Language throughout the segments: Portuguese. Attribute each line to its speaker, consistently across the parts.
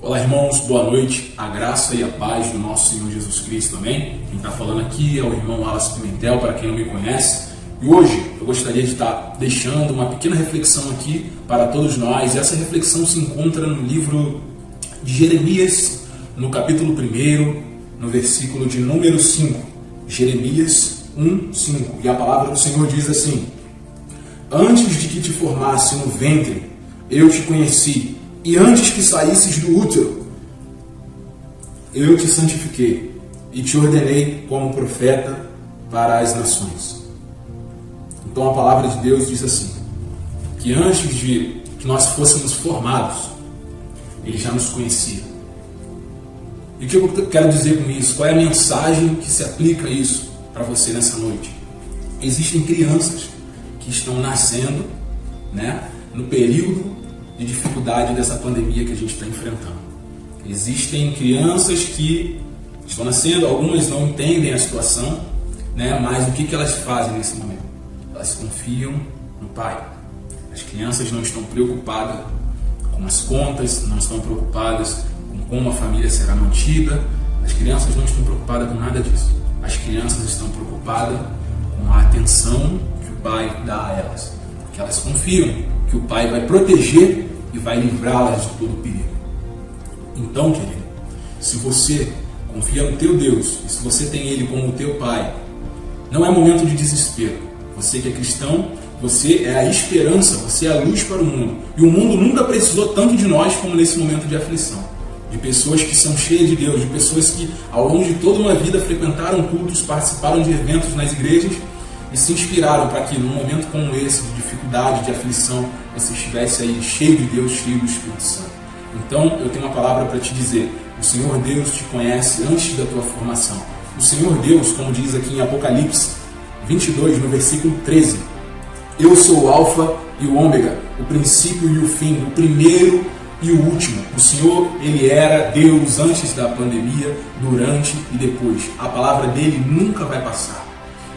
Speaker 1: Olá, irmãos, boa noite, a graça e a paz do nosso Senhor Jesus Cristo, amém? Quem está falando aqui é o irmão Wallace Pimentel, para quem não me conhece. E hoje eu gostaria de estar deixando uma pequena reflexão aqui para todos nós. E essa reflexão se encontra no livro de Jeremias, no capítulo 1, no versículo de número 5. Jeremias 1:5. E a palavra do Senhor diz assim: Antes de que te formasse no ventre, eu te conheci. E antes que saísses do útero, eu te santifiquei e te ordenei como profeta para as nações. Então a palavra de Deus diz assim, que antes de que nós fôssemos formados, Ele já nos conhecia. E o que eu quero dizer com isso? Qual é a mensagem que se aplica a isso para você nessa noite? Existem crianças que estão nascendo, no período de dificuldade dessa pandemia que a gente está enfrentando. Existem crianças que estão nascendo, algumas não entendem a situação, mas o que elas fazem nesse momento? Elas confiam no Pai. As crianças não estão preocupadas com as contas, não estão preocupadas com como a família será mantida. As crianças não estão preocupadas com nada disso. As crianças estão preocupadas com a atenção que o Pai dá a elas. Porque elas confiam que o Pai vai proteger e vai livrá-las de todo perigo. Então, querido, se você confia no teu Deus, e se você tem Ele como o teu Pai, não é momento de desespero. Você que é cristão, você é a esperança, você é a luz para o mundo. E o mundo nunca precisou tanto de nós como nesse momento de aflição. De pessoas que são cheias de Deus, de pessoas que ao longo de toda uma vida frequentaram cultos, participaram de eventos nas igrejas e se inspiraram para que num momento como esse, de dificuldade, de aflição, você estivesse aí cheio de Deus, cheio do Espírito Santo. Então, eu tenho uma palavra para te dizer. O Senhor Deus te conhece antes da tua formação. O Senhor Deus, como diz aqui em Apocalipse 22, no versículo 13, Eu sou o Alfa e o Ômega, o princípio e o fim, o primeiro e o último. O Senhor, Ele era Deus antes da pandemia, durante e depois. A palavra dEle nunca vai passar.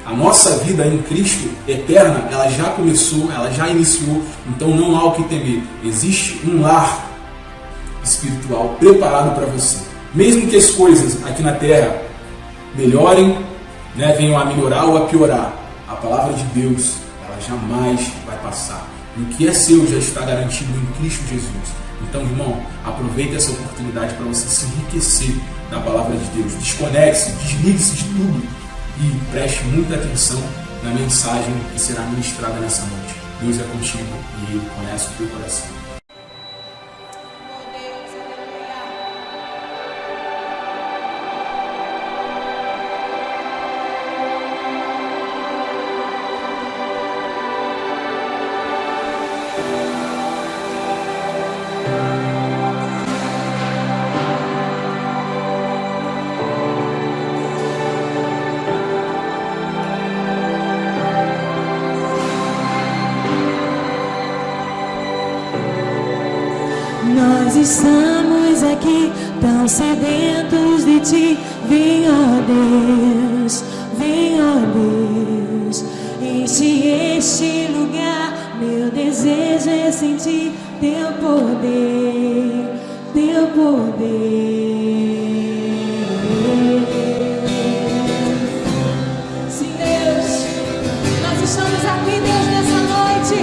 Speaker 1: A nossa vida em Cristo eterna, ela já começou, ela já iniciou, então não há o que temer. Existe um lar espiritual preparado para você. Mesmo que as coisas aqui na terra melhorem, venham a melhorar ou a piorar, a palavra de Deus, ela jamais vai passar. E o que é seu já está garantido em Cristo Jesus. Então, irmão, aproveite essa oportunidade para você se enriquecer da palavra de Deus. Desconecte-se, desligue-se de tudo e preste muita atenção na mensagem que será ministrada nessa noite. Deus é contigo e Ele conhece o teu coração.
Speaker 2: Nós estamos aqui tão sedentos de Ti. Vem, ó Deus, enche este lugar. Meu desejo é sentir Teu poder, Teu poder. Sim, Deus, nós estamos aqui, Deus, nessa noite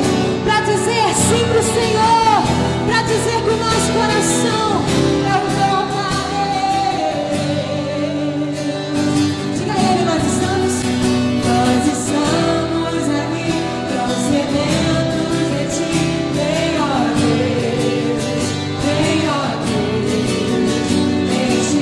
Speaker 2: para dizer sim para o Senhor, para dizer que o nosso coração é o teu Pai. Diga a Ele, nós estamos aqui tão sedentos de Ti. Vem, ó Deus, enche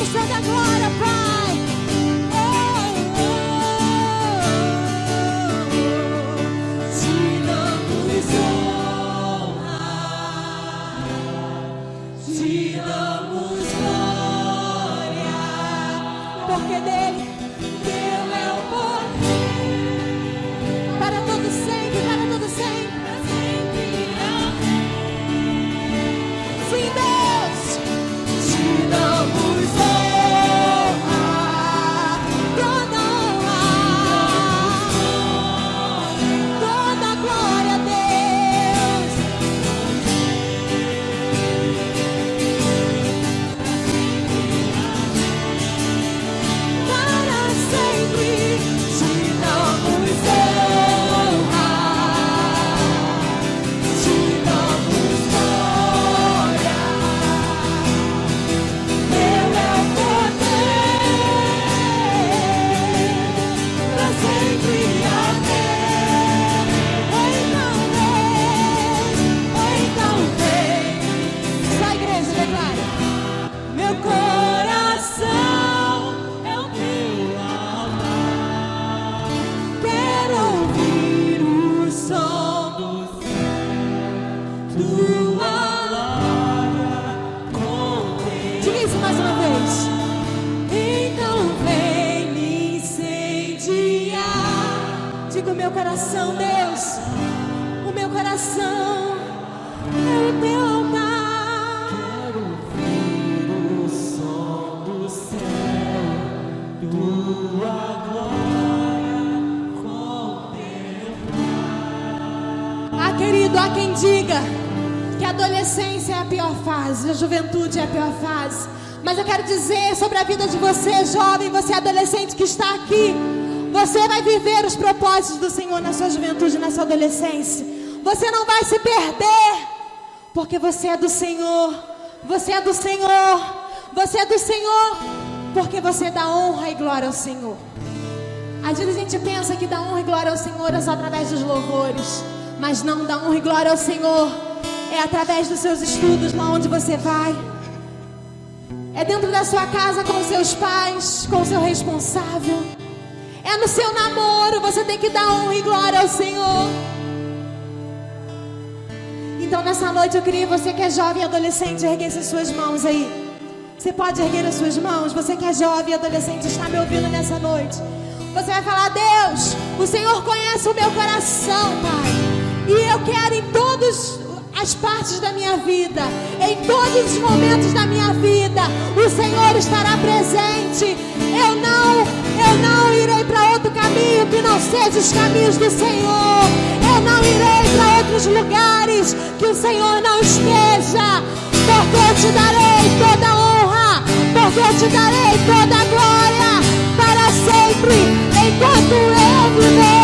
Speaker 2: damos toda a glória, Pai. Te damos honra, te damos glória, porque dele, teu é o poder, para todo sempre, para todo sempre. Sim, Deus, te damos honra, toda glória a Deus. Para sempre te damos honra, te damos glória. Teu é o poder, para sempre. Amém. Então vem. Só a igreja declara: meu coração é o teu altar. Quero ouvir o som tua glória contemplar. Diga isso mais uma vez. Então vem me incendiar. Diga: o meu coração, Deus, o meu coração é o teu altar. Quero ouvir o som do céu, tua glória contemplar. Ah, querido, há quem diga que a adolescência é a pior fase, a juventude é a pior fase. Mas eu quero dizer sobre a vida de você, jovem, você adolescente que está aqui. Você vai viver os propósitos do Senhor na sua juventude, na sua adolescência. Você não vai se perder, porque você é do Senhor. Você é do Senhor. Você é do Senhor, porque você dá honra e glória ao Senhor. Às vezes a gente pensa que dar honra e glória ao Senhor é só através dos louvores. Mas não, dar honra e glória ao Senhor é através dos seus estudos, lá onde você vai. É dentro da sua casa com os seus pais, com o seu responsável. É no seu namoro, você tem que dar honra e glória ao Senhor. Então nessa noite eu queria você que é jovem e adolescente erguesse as suas mãos aí. Você pode erguer as suas mãos. Você que é jovem e adolescente está me ouvindo nessa noite. Você vai falar: Deus, o Senhor conhece o meu coração, Pai. E eu quero em todas as partes da minha vida, em todos os momentos da minha vida, o Senhor estará presente. Eu não irei para outro caminho que não seja os caminhos do Senhor. Eu não irei para outros lugares que o Senhor não esteja. Porque eu te darei toda a honra, porque eu te darei toda a glória para sempre, enquanto eu viver.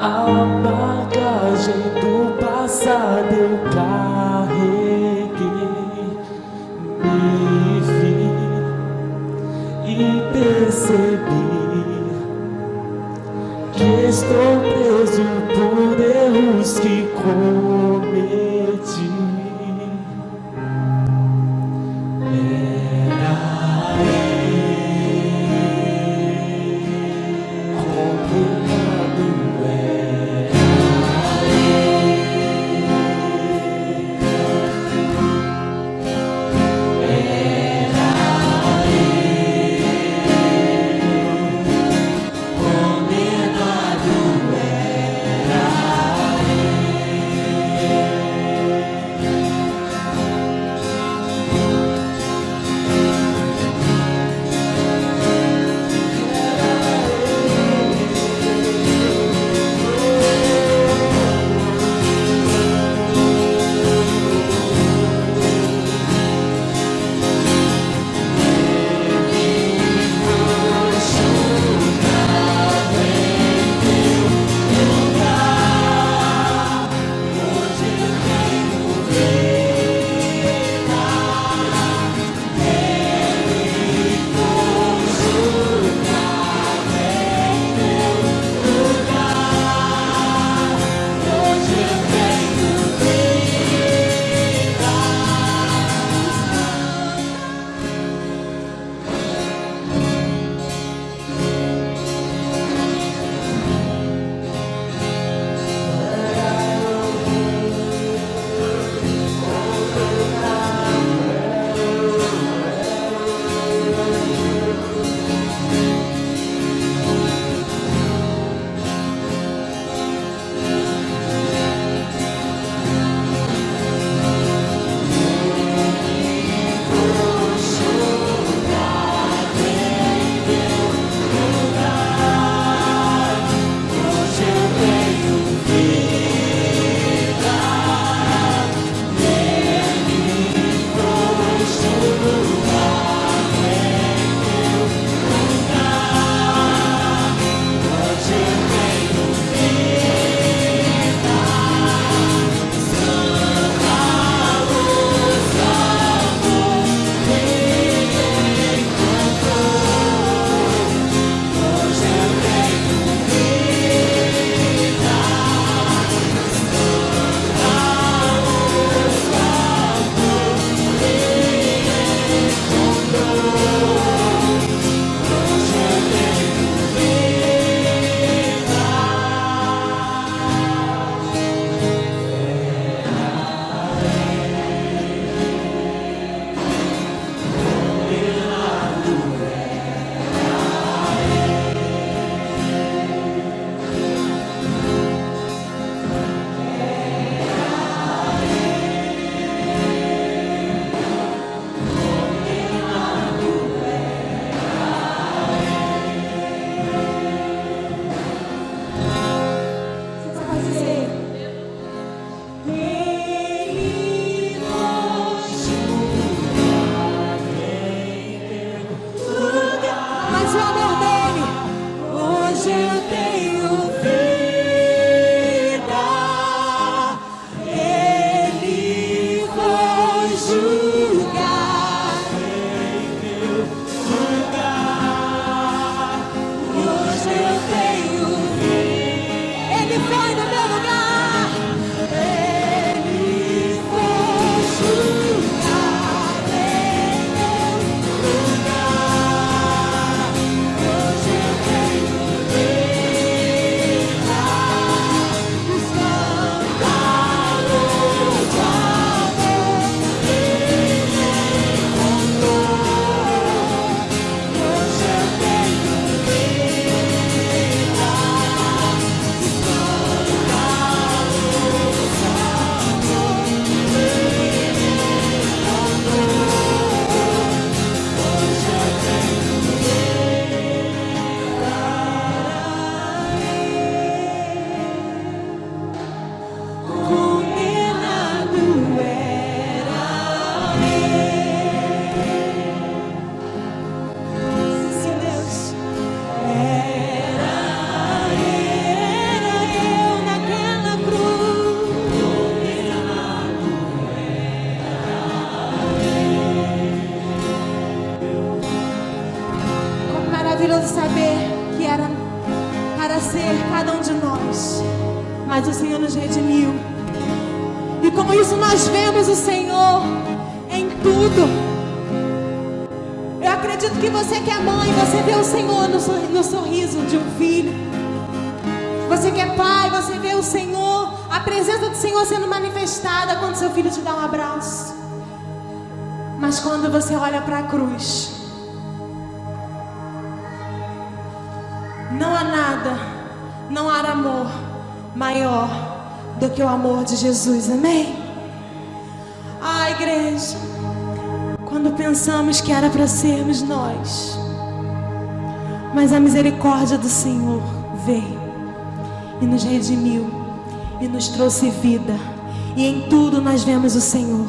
Speaker 3: A bagagem do passado eu carreguei, me vi e percebi que estou preso por erros que cometi.
Speaker 2: ser cada um de nós, mas o Senhor nos redimiu. E como isso nós vemos o Senhor em tudo. Eu acredito que você que é mãe, você vê o Senhor no sorriso de um filho. Você que é pai, você vê o Senhor, a presença do Senhor sendo manifestada quando seu filho te dá um abraço. Mas quando você olha para a cruz, não há nada, não há amor maior do que o amor de Jesus, amém? Ah, igreja, quando pensamos que era para sermos nós, mas a misericórdia do Senhor veio e nos redimiu e nos trouxe vida, e em tudo nós vemos o Senhor.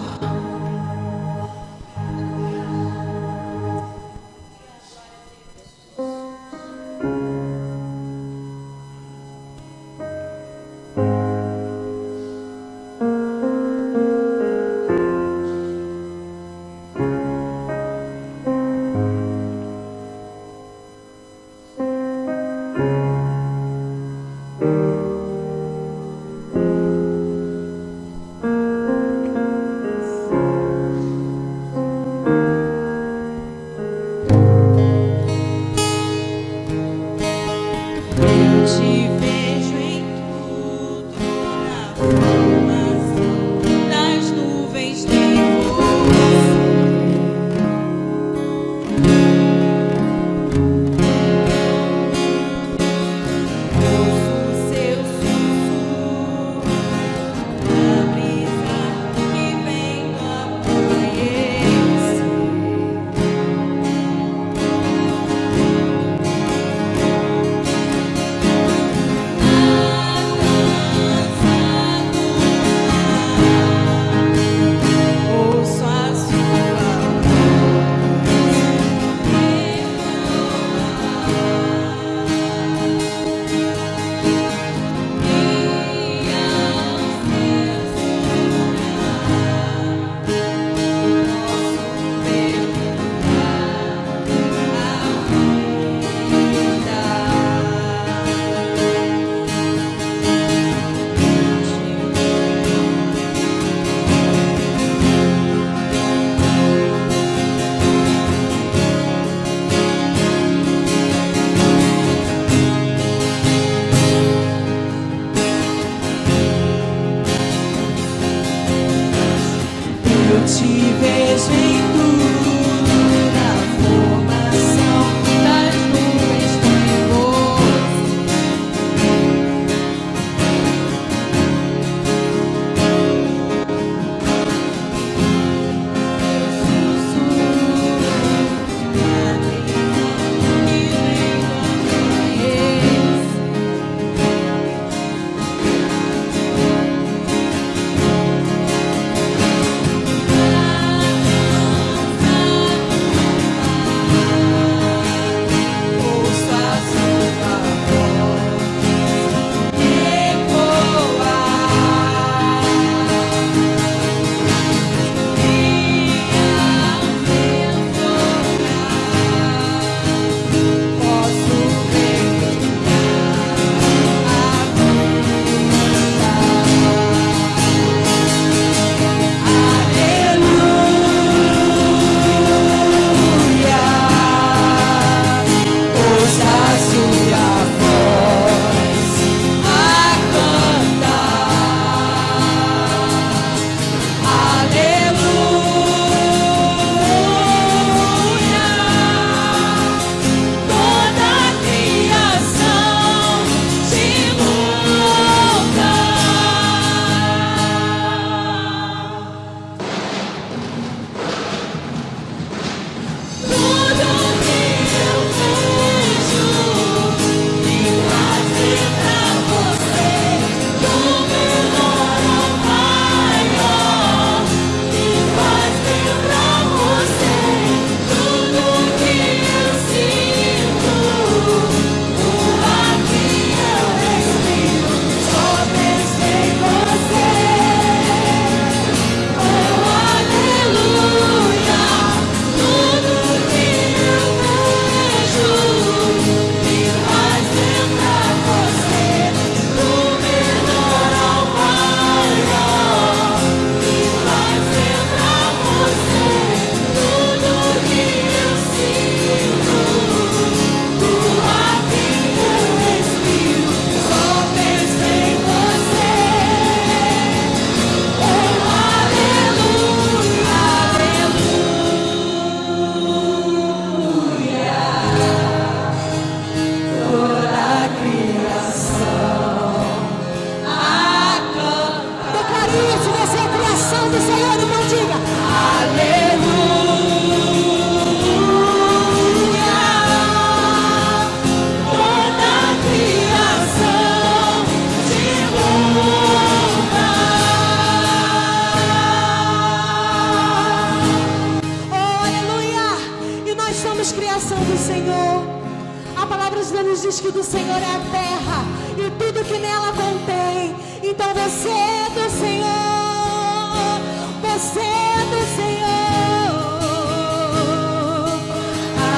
Speaker 2: do Senhor é a terra e tudo que nela contém. Então você é do Senhor, você é do Senhor.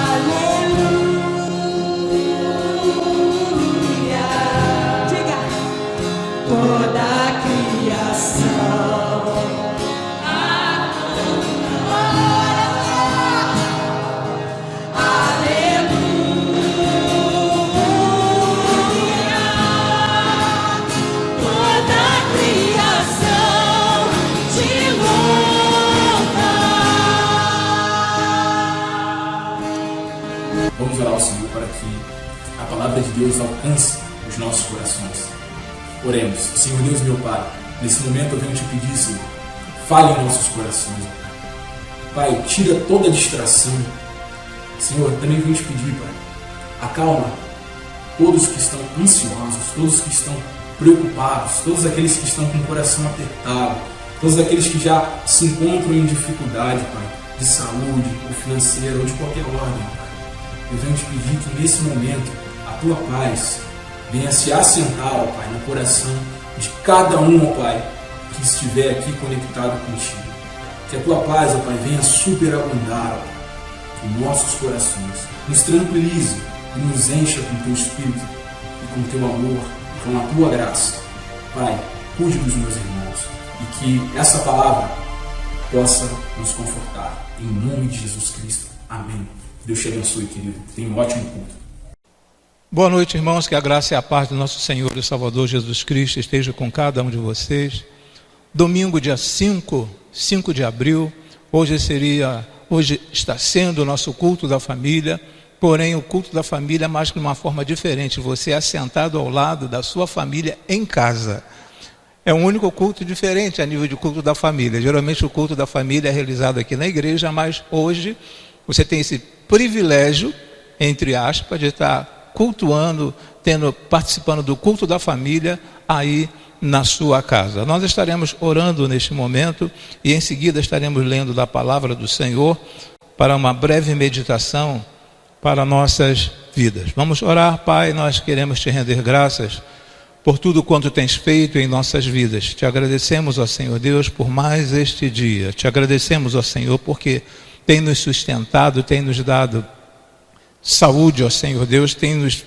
Speaker 2: Aleluia. Diga: toda a criação.
Speaker 1: Vamos orar ao Senhor para que a palavra de Deus alcance os nossos corações. Oremos. Senhor Deus, meu Pai, nesse momento eu venho te pedir, Senhor, fale em nossos corações. Pai, tira toda a distração. Senhor, também venho te pedir, Pai, acalma todos que estão ansiosos, todos que estão preocupados, todos aqueles que estão com o coração apertado, todos aqueles que já se encontram em dificuldade, Pai, de saúde, ou financeira, ou de qualquer ordem, Pai. Eu venho te pedir que nesse momento a tua paz venha se assentar, ó Pai, no coração de cada um, ó Pai, que estiver aqui conectado contigo. Que a tua paz, ó Pai, venha superabundar, ó Pai, em nossos corações. Nos tranquilize e nos encha com teu Espírito e com teu amor e com a tua graça. Pai, cuide dos meus irmãos e que essa palavra possa nos confortar. Em nome de Jesus Cristo. Amém. Deus te abençoe, querido. Tenha um ótimo culto.
Speaker 4: Boa noite, irmãos. Que a graça e a paz do nosso Senhor e Salvador Jesus Cristo esteja com cada um de vocês. Domingo, dia 5 de abril. Hoje está sendo o nosso culto da família. Porém, o culto da família é mais que de uma forma diferente. Você é sentado ao lado da sua família em casa. É um único culto diferente a nível de culto da família. Geralmente o culto da família é realizado aqui na igreja, mas hoje você tem esse privilégio, entre aspas, de estar cultuando, participando do culto da família aí na sua casa. Nós estaremos orando neste momento e em seguida estaremos lendo da palavra do Senhor para uma breve meditação para nossas vidas. Vamos orar. Pai, nós queremos te render graças por tudo quanto tens feito em nossas vidas. Te agradecemos, ó Senhor Deus, por mais este dia. Te agradecemos, ó Senhor, porque tem nos sustentado, tem nos dado saúde, ó Senhor Deus, tem nos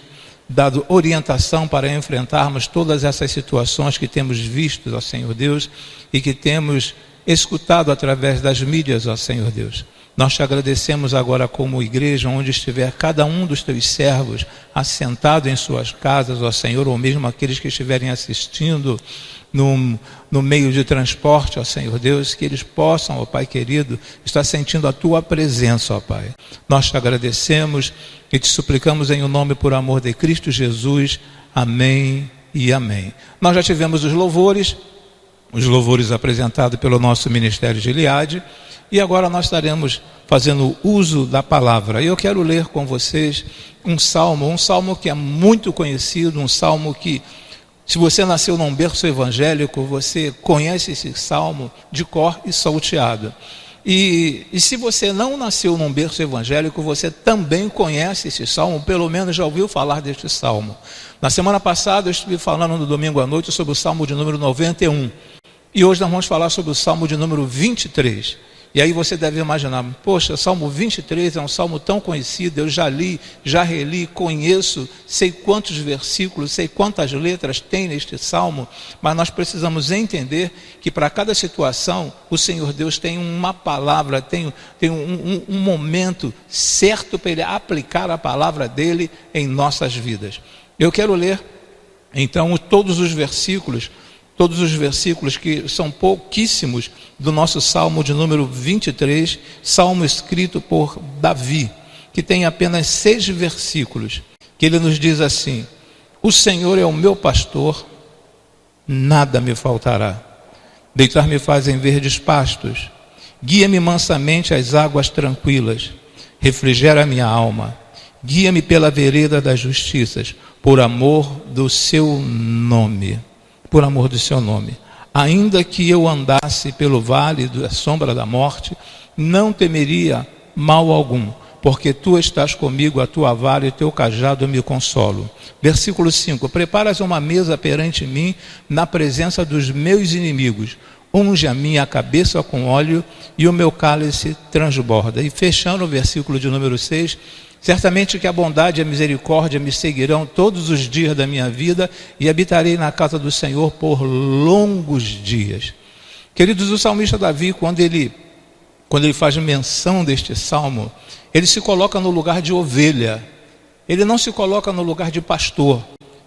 Speaker 4: dado orientação para enfrentarmos todas essas situações que temos visto, ó Senhor Deus, e que temos escutado através das mídias, ó Senhor Deus. Nós te agradecemos agora como igreja, onde estiver cada um dos teus servos assentado em suas casas, ó Senhor, ou mesmo aqueles que estiverem assistindo no meio de transporte, ó Senhor Deus, que eles possam, ó Pai querido, estar sentindo a tua presença, ó Pai. Nós te agradecemos e te suplicamos em o nome por amor de Cristo Jesus. Amém e amém. Nós já tivemos os louvores apresentados pelo nosso Ministério de Gileade, e agora nós estaremos fazendo uso da palavra. Eu quero ler com vocês um salmo que é muito conhecido, um salmo que, se você nasceu num berço evangélico, você conhece esse salmo de cor e salteado. E se você não nasceu num berço evangélico, você também conhece esse salmo, pelo menos já ouviu falar deste salmo. Na semana passada eu estive falando no domingo à noite sobre o salmo de número 91. E hoje nós vamos falar sobre o salmo de número 23. E aí você deve imaginar, poxa, o Salmo 23 é um salmo tão conhecido, eu já li, já reli, conheço, sei quantos versículos, sei quantas letras tem neste salmo, mas nós precisamos entender que para cada situação, o Senhor Deus tem uma palavra, tem um momento certo para Ele aplicar a palavra dEle em nossas vidas. Eu quero ler, então, todos os versículos que são pouquíssimos do nosso salmo de número 23, salmo escrito por Davi, que tem apenas 6 versículos, que ele nos diz assim: o Senhor é o meu pastor, nada me faltará. Deitar-me faz em verdes pastos, guia-me mansamente às águas tranquilas, refrigera a minha alma, guia-me pela vereda das justiças, por amor do seu nome. Por amor do seu nome. Ainda que eu andasse pelo vale da sombra da morte, não temeria mal algum, porque tu estás comigo, a tua vara e o teu cajado me consolam. Versículo 5, preparas uma mesa perante mim, na presença dos meus inimigos. Unge a minha cabeça com óleo e o meu cálice transborda. E fechando o versículo de número 6, certamente que a bondade e a misericórdia me seguirão todos os dias da minha vida e habitarei na casa do Senhor por longos dias. Queridos, o salmista Davi, quando ele faz menção deste salmo, ele se coloca no lugar de ovelha. Ele não se coloca no lugar de pastor.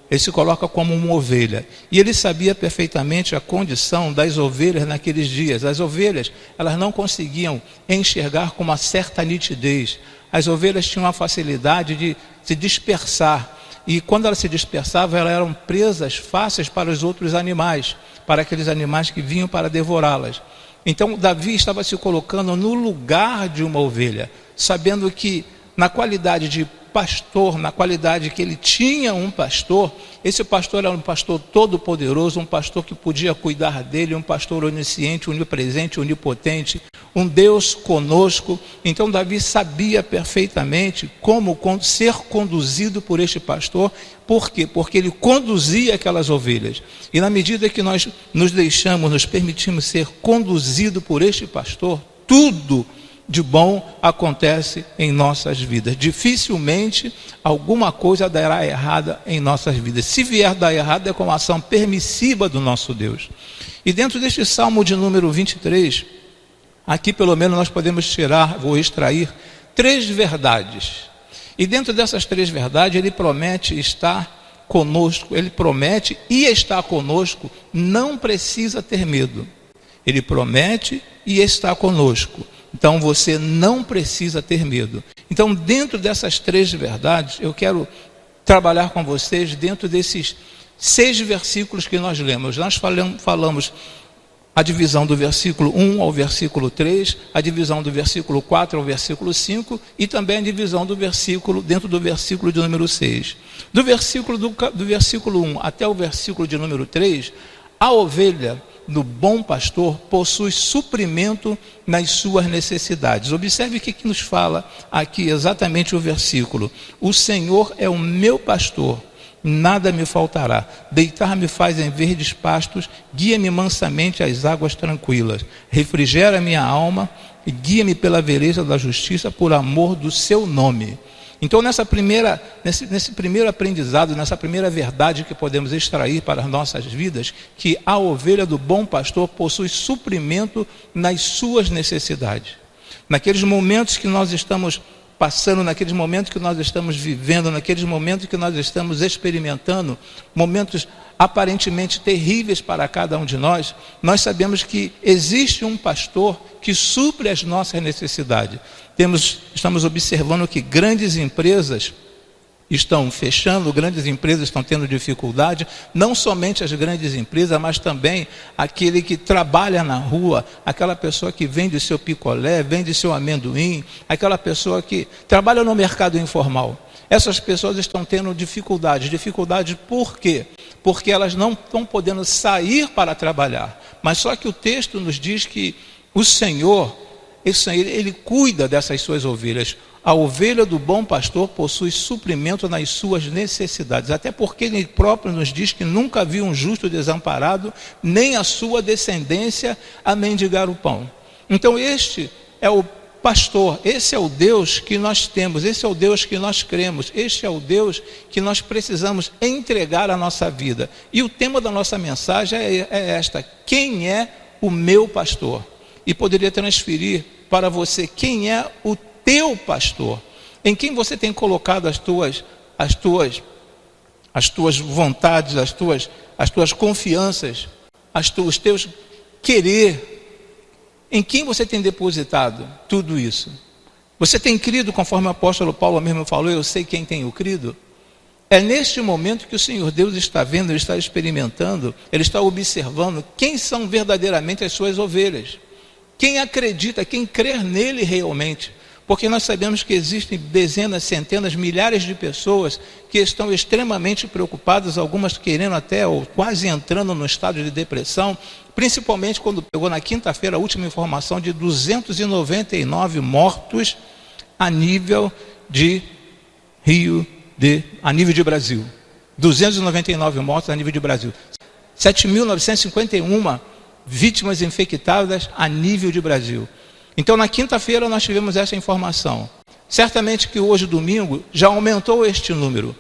Speaker 4: Ele se coloca como uma ovelha. E ele sabia perfeitamente a condição das ovelhas naqueles dias. As ovelhas, elas não conseguiam enxergar com uma certa nitidez. As ovelhas tinham a facilidade de se dispersar. E quando elas se dispersavam, elas eram presas fáceis para os outros animais, para aqueles animais que vinham para devorá-las. Então, Davi estava se colocando no lugar de uma ovelha, sabendo que na qualidade de pastor, na qualidade que ele tinha um pastor, esse pastor era um pastor todo-poderoso, um pastor que podia cuidar dele, um pastor onisciente, onipresente, onipotente, um Deus conosco. Então Davi sabia perfeitamente como ser conduzido por este pastor. Por quê? Porque ele conduzia aquelas ovelhas. E na medida que nós nos permitimos ser conduzido por este pastor, tudo de bom acontece em nossas vidas. Dificilmente alguma coisa dará errada em nossas vidas. Se vier dar errado, é com a ação permissiva do nosso Deus. E dentro deste Salmo de número 23, aqui pelo menos nós podemos extrair 3 verdades. E dentro dessas 3 verdades, ele promete estar conosco, ele promete e está conosco, não precisa ter medo. Ele promete e está conosco. Então você não precisa ter medo. Então, dentro dessas 3 verdades, eu quero trabalhar com vocês dentro desses 6 versículos que nós lemos. Nós falamos a divisão do versículo 1 ao versículo 3, a divisão do versículo 4 ao versículo 5 e também a divisão do versículo dentro do versículo de número 6. Do versículo 1 até o versículo de número 3, a ovelha do bom pastor possui suprimento nas suas necessidades. Observe o que nos fala aqui exatamente o versículo. O Senhor é o meu pastor, nada me faltará. Deitar-me faz em verdes pastos, guia-me mansamente às águas tranquilas. Refrigera minha alma e guia-me pela vereda da justiça por amor do seu nome. Então, nesse primeiro aprendizado, nessa primeira verdade que podemos extrair para as nossas vidas, que a ovelha do bom pastor possui suprimento nas suas necessidades. Naqueles momentos que nós estamos passando, naqueles momentos que nós estamos vivendo, naqueles momentos que nós estamos experimentando, momentos aparentemente terríveis para cada um de nós, nós sabemos que existe um pastor que supre as nossas necessidades. Estamos observando que grandes empresas estão fechando, grandes empresas estão tendo dificuldade, não somente as grandes empresas, mas também aquele que trabalha na rua, aquela pessoa que vende seu picolé, vende seu amendoim, aquela pessoa que trabalha no mercado informal. Essas pessoas estão tendo dificuldades por quê? Porque elas não estão podendo sair para trabalhar. Mas só que o texto nos diz que o Senhor, ele cuida dessas suas ovelhas. A ovelha do bom pastor possui suprimento nas suas necessidades. Até porque ele próprio nos diz que nunca viu um justo desamparado, nem a sua descendência a mendigar o pão. Então este é o pastor, esse é o Deus que nós temos, esse é o Deus que nós cremos, este é o Deus que nós precisamos entregar a nossa vida. E o tema da nossa mensagem é esta: quem é o meu pastor? E poderia transferir para você: quem é o teu pastor? Em quem você tem colocado as tuas vontades, as tuas confianças, os teus querer? Em quem você tem depositado tudo isso? Você tem crido, conforme o apóstolo Paulo mesmo falou, eu sei quem tenho crido? É neste momento que o Senhor Deus está vendo, Ele está experimentando, Ele está observando quem são verdadeiramente as suas ovelhas. Quem acredita, quem crer nele realmente. Porque nós sabemos que existem dezenas, centenas, milhares de pessoas que estão extremamente preocupadas, algumas querendo até ou quase entrando no estado de depressão, principalmente quando pegou na quinta-feira a última informação de 299 mortos a nível de a nível de Brasil. 299 mortos a nível de Brasil. 7.951 vítimas infectadas a nível de Brasil. Então, na quinta-feira, nós tivemos essa informação. Certamente que hoje, domingo, já aumentou este número.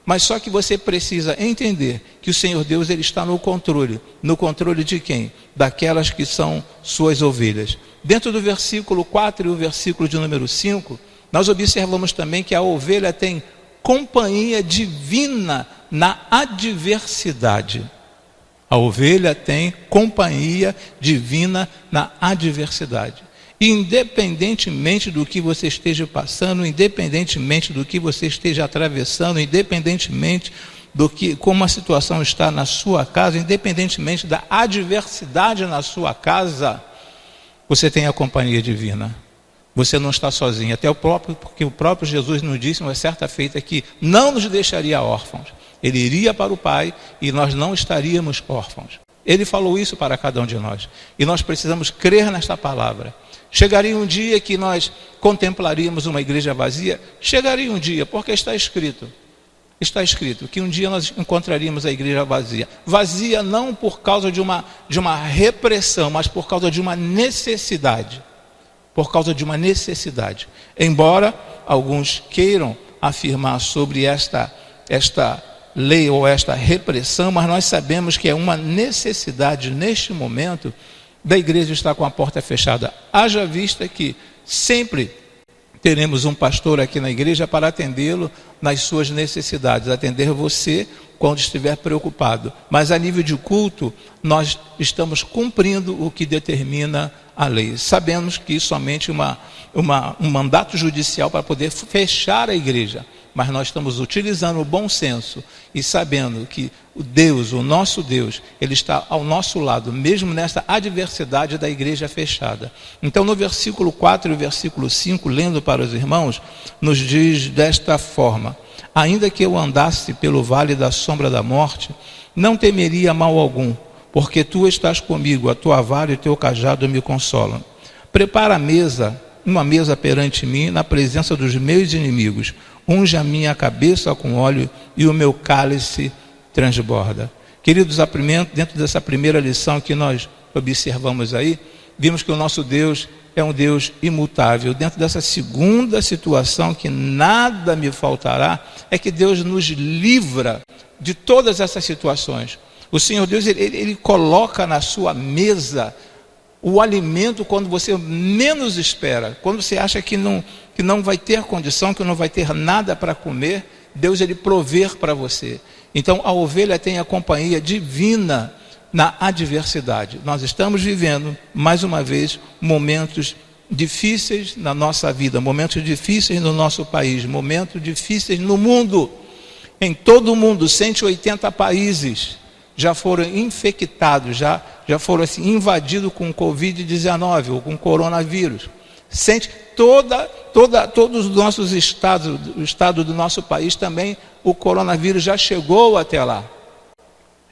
Speaker 4: Mas só que você precisa entender que o Senhor Deus, Ele está no controle. No controle de quem? Daquelas que são suas ovelhas. Dentro do versículo 4 e o versículo de número 5, nós observamos também que a ovelha tem companhia divina na adversidade. A ovelha tem companhia divina na adversidade. Independentemente do que você esteja passando, independentemente do que você esteja atravessando, independentemente do que, como a situação está na sua casa, independentemente da adversidade na sua casa, você tem a companhia divina. Você não está sozinho. Porque o próprio Jesus nos disse uma certa feita que não nos deixaria órfãos. Ele iria para o Pai e nós não estaríamos órfãos. Ele falou isso para cada um de nós. E nós precisamos crer nesta palavra. Chegaria um dia que nós contemplaríamos uma igreja vazia? Chegaria um dia, porque está escrito que um dia nós encontraríamos a igreja vazia. Vazia não por causa de uma repressão, mas por causa de uma necessidade. Por causa de uma necessidade. Embora alguns queiram afirmar sobre esta lei ou esta repressão, mas nós sabemos que é uma necessidade neste momento da igreja estar com a porta fechada. Haja vista que sempre teremos um pastor aqui na igreja para atendê-lo nas suas necessidades, atender você quando estiver preocupado. Mas a nível de culto, nós estamos cumprindo o que determina a lei. Sabemos que somente um mandato judicial para poder fechar a igreja. Mas nós estamos utilizando o bom senso e sabendo que o Deus, o nosso Deus, Ele está ao nosso lado, mesmo nessa adversidade da igreja fechada. Então, no versículo 4 e versículo 5, lendo para os irmãos, nos diz desta forma: ainda que eu andasse pelo vale da sombra da morte, não temeria mal algum, porque tu estás comigo, a tua vara e o teu cajado me consolam. Prepara uma mesa perante mim, na presença dos meus inimigos. Unge a minha cabeça com óleo e o meu cálice transborda. Queridos, dentro dessa primeira lição que nós observamos aí, vimos que o nosso Deus é um Deus imutável. Dentro dessa segunda situação, que nada me faltará, é que Deus nos livra de todas essas situações. O Senhor Deus, ele coloca na sua mesa o alimento quando você menos espera, quando você acha que não vai ter condição, que não vai ter nada para comer, Deus, ele prover para você. Então a ovelha tem a companhia divina na adversidade. Nós estamos vivendo, mais uma vez, momentos difíceis na nossa vida, momentos difíceis no nosso país, momentos difíceis no mundo. Em todo o mundo, 180 países já foram infectados, já foram assim, invadidos com Covid-19 ou com coronavírus. Todos os nossos estados, o estado do nosso país também, o coronavírus já chegou até lá.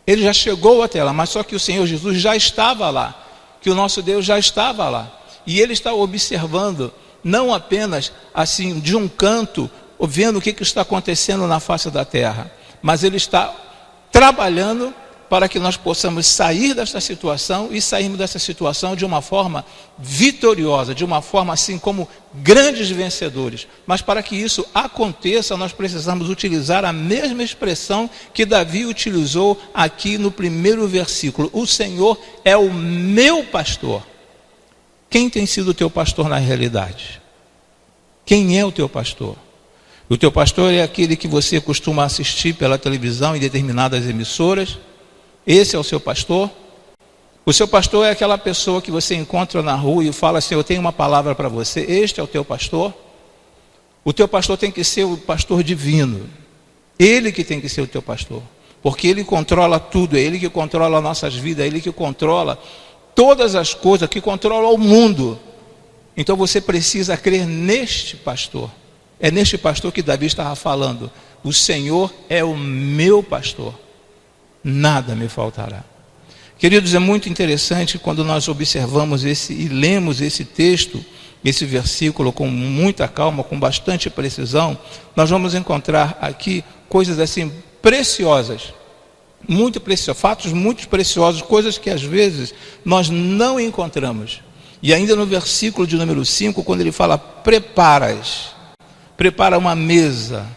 Speaker 4: Ele já chegou até lá, mas só que o Senhor Jesus já estava lá, que o nosso Deus já estava lá. E Ele está observando, não apenas assim de um canto, vendo o que está acontecendo na face da terra, mas Ele está trabalhando para que nós possamos sair desta situação e sairmos dessa situação de uma forma vitoriosa, de uma forma assim como grandes vencedores. Mas para que isso aconteça, nós precisamos utilizar a mesma expressão que Davi utilizou aqui no primeiro versículo: o Senhor é o meu pastor. Quem tem sido o teu pastor na realidade? Quem é o teu pastor? O teu pastor é aquele que você costuma assistir pela televisão em determinadas emissoras. Esse é o seu pastor? O seu pastor é aquela pessoa que você encontra na rua e fala assim: eu tenho uma palavra para você. Este é o teu pastor? O teu pastor tem que ser o pastor divino. Ele que tem que ser o teu pastor, porque ele controla tudo, é ele que controla nossas vidas, é ele que controla todas as coisas, que controla o mundo. Então você precisa crer neste pastor. É neste pastor que Davi estava falando: o Senhor é o meu pastor, nada me faltará. Queridos, é muito interessante quando nós observamos e lemos esse texto, esse versículo com muita calma, com bastante precisão. Nós vamos encontrar aqui coisas assim preciosas, muito preciosas, fatos muito preciosos, coisas que às vezes nós não encontramos. E ainda no versículo de número 5, quando ele fala prepara uma mesa,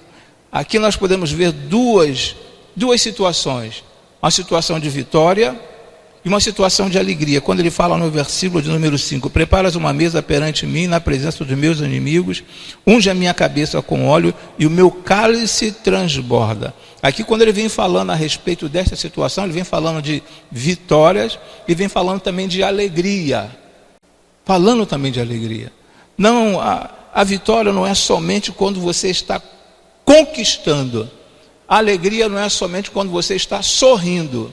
Speaker 4: aqui nós podemos ver duas situações, uma situação de vitória e uma situação de alegria. Quando ele fala no versículo de número 5, preparas uma mesa perante mim na presença dos meus inimigos, unge a minha cabeça com óleo e o meu cálice transborda. Aqui quando ele vem falando a respeito desta situação, ele vem falando de vitórias e vem falando também de alegria. Não, a vitória não é somente quando você está conquistando. A alegria não é somente quando você está sorrindo.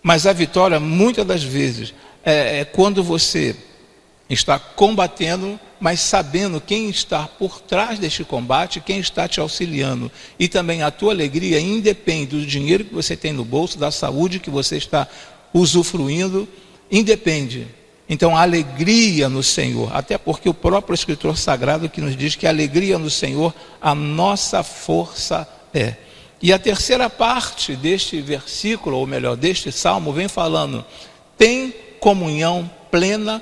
Speaker 4: Mas a vitória, muitas das vezes, é quando você está combatendo, mas sabendo quem está por trás deste combate, quem está te auxiliando. E também a tua alegria independe do dinheiro que você tem no bolso, da saúde que você está usufruindo, independe. Então, a alegria no Senhor, até porque o próprio Escritor Sagrado que nos diz que a alegria no Senhor, a nossa força é. E a terceira parte deste versículo, ou melhor, deste salmo, vem falando, tem comunhão plena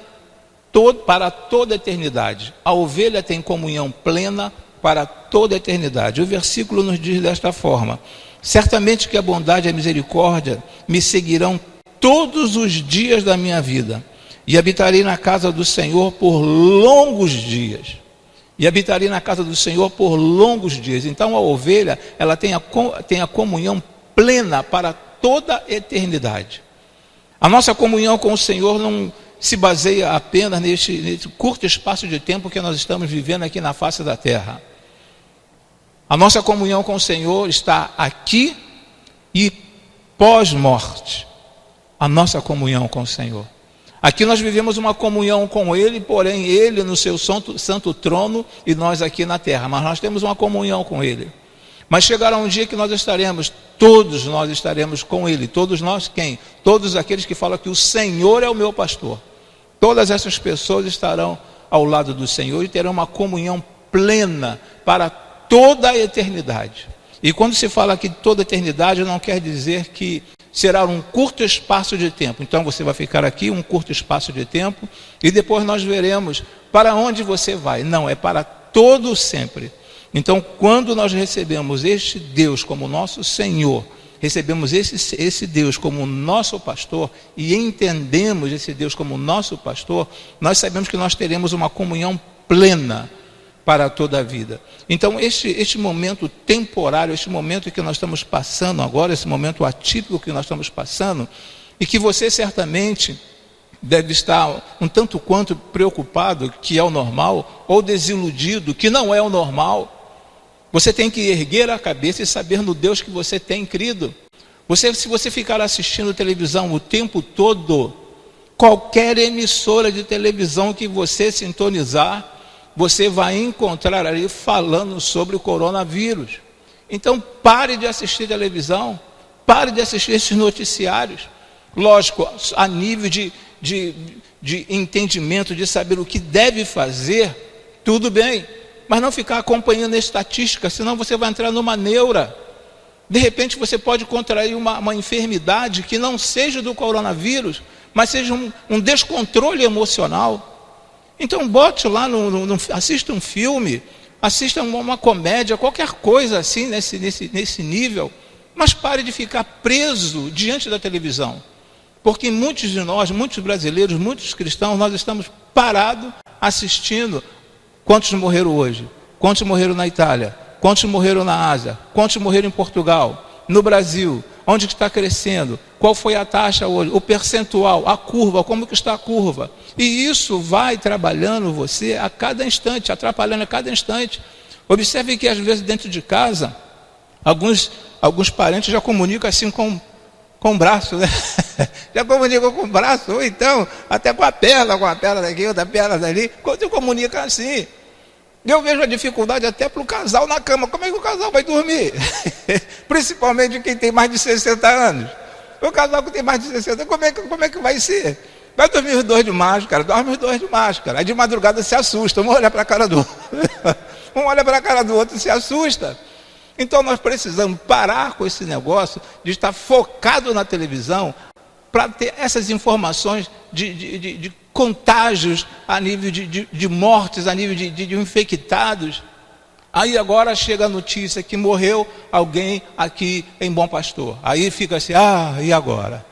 Speaker 4: para toda a eternidade. A ovelha tem comunhão plena para toda a eternidade. O versículo nos diz desta forma, certamente que a bondade e a misericórdia me seguirão todos os dias da minha vida, e habitarei na casa do Senhor por longos dias. Então a ovelha, ela tem a comunhão plena para toda a eternidade. A nossa comunhão com o Senhor não se baseia apenas neste curto espaço de tempo que nós estamos vivendo aqui na face da terra. A nossa comunhão com o Senhor está aqui e pós-morte. A nossa comunhão com o Senhor. Aqui nós vivemos uma comunhão com Ele, porém Ele no seu santo trono e nós aqui na terra. Mas nós temos uma comunhão com Ele. Mas chegará um dia que todos nós estaremos com Ele. Todos nós quem? Todos aqueles que falam que o Senhor é o meu pastor. Todas essas pessoas estarão ao lado do Senhor e terão uma comunhão plena para toda a eternidade. E quando se fala aqui de toda a eternidade, não quer dizer que será um curto espaço de tempo. Então você vai ficar aqui um curto espaço de tempo e depois nós veremos para onde você vai. Não, é para todo sempre. Então quando nós recebemos este Deus como nosso Senhor, recebemos esse Deus como nosso pastor e entendemos esse Deus como nosso pastor, nós sabemos que nós teremos uma comunhão plena para toda a vida. Então este momento temporário, este momento que nós estamos passando agora, esse momento atípico que nós estamos passando, e que você certamente deve estar um tanto quanto preocupado, que é o normal, ou desiludido, que não é o normal. Você tem que erguer a cabeça e saber no Deus que você tem crido. Se você ficar assistindo televisão o tempo todo, qualquer emissora de televisão que você sintonizar, você vai encontrar ali falando sobre o coronavírus. Então pare de assistir televisão, pare de assistir esses noticiários. Lógico, a nível de entendimento, de saber o que deve fazer, tudo bem. Mas não ficar acompanhando a estatística, senão você vai entrar numa neura. De repente você pode contrair uma enfermidade que não seja do coronavírus, mas seja um descontrole emocional. Então bote lá, assista um filme, assista uma comédia, qualquer coisa assim nesse nível, mas pare de ficar preso diante da televisão. Porque muitos de nós, muitos brasileiros, muitos cristãos, nós estamos parados assistindo. Quantos morreram hoje? Quantos morreram na Itália? Quantos morreram na Ásia? Quantos morreram em Portugal? No Brasil? Onde que está crescendo? Qual foi a taxa hoje? O percentual, a curva, como que está a curva? E isso vai trabalhando você a cada instante, atrapalhando a cada instante. Observe que às vezes dentro de casa, alguns parentes já comunicam assim com o braço, né? Já comunicam com o braço, ou então até com a perna daqui, outra perna dali, quando comunica assim. Eu vejo a dificuldade até para o casal na cama. Como é que o casal vai dormir? Principalmente quem tem mais de 60 anos. O casal que tem mais de 60, como é que vai ser? Vai dormir os dois de máscara, dorme os dois de máscara. Aí de madrugada se assusta, um olha para a cara do outro. Um olha para a cara do outro e se assusta. Então nós precisamos parar com esse negócio de estar focado na televisão para ter essas informações de contágios a nível de mortes, a nível de infectados. Aí agora chega a notícia que morreu alguém aqui em Bom Pastor. Aí fica assim, e agora?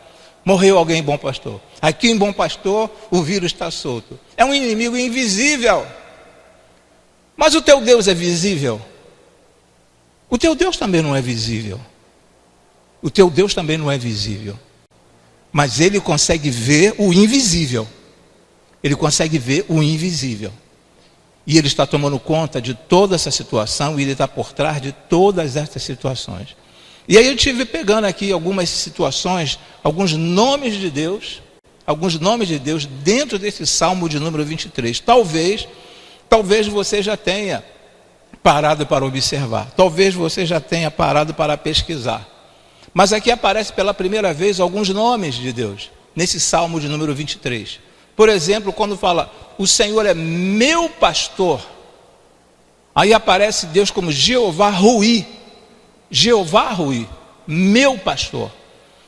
Speaker 4: Morreu alguém em Bom Pastor. Aqui em Bom Pastor o vírus está solto. É um inimigo invisível. Mas o teu Deus é visível? O teu Deus também não é visível. O teu Deus também não é visível. Mas ele consegue ver o invisível. Ele consegue ver o invisível. E ele está tomando conta de toda essa situação, e ele está por trás de todas essas situações. E aí eu estive pegando aqui algumas situações, alguns nomes de Deus dentro desse Salmo de número 23. Talvez você já tenha parado para observar. Talvez você já tenha parado para pesquisar. Mas aqui aparece pela primeira vez alguns nomes de Deus, nesse Salmo de número 23. Por exemplo, quando fala, o Senhor é meu pastor, aí aparece Deus como Jeová Ruí, meu pastor.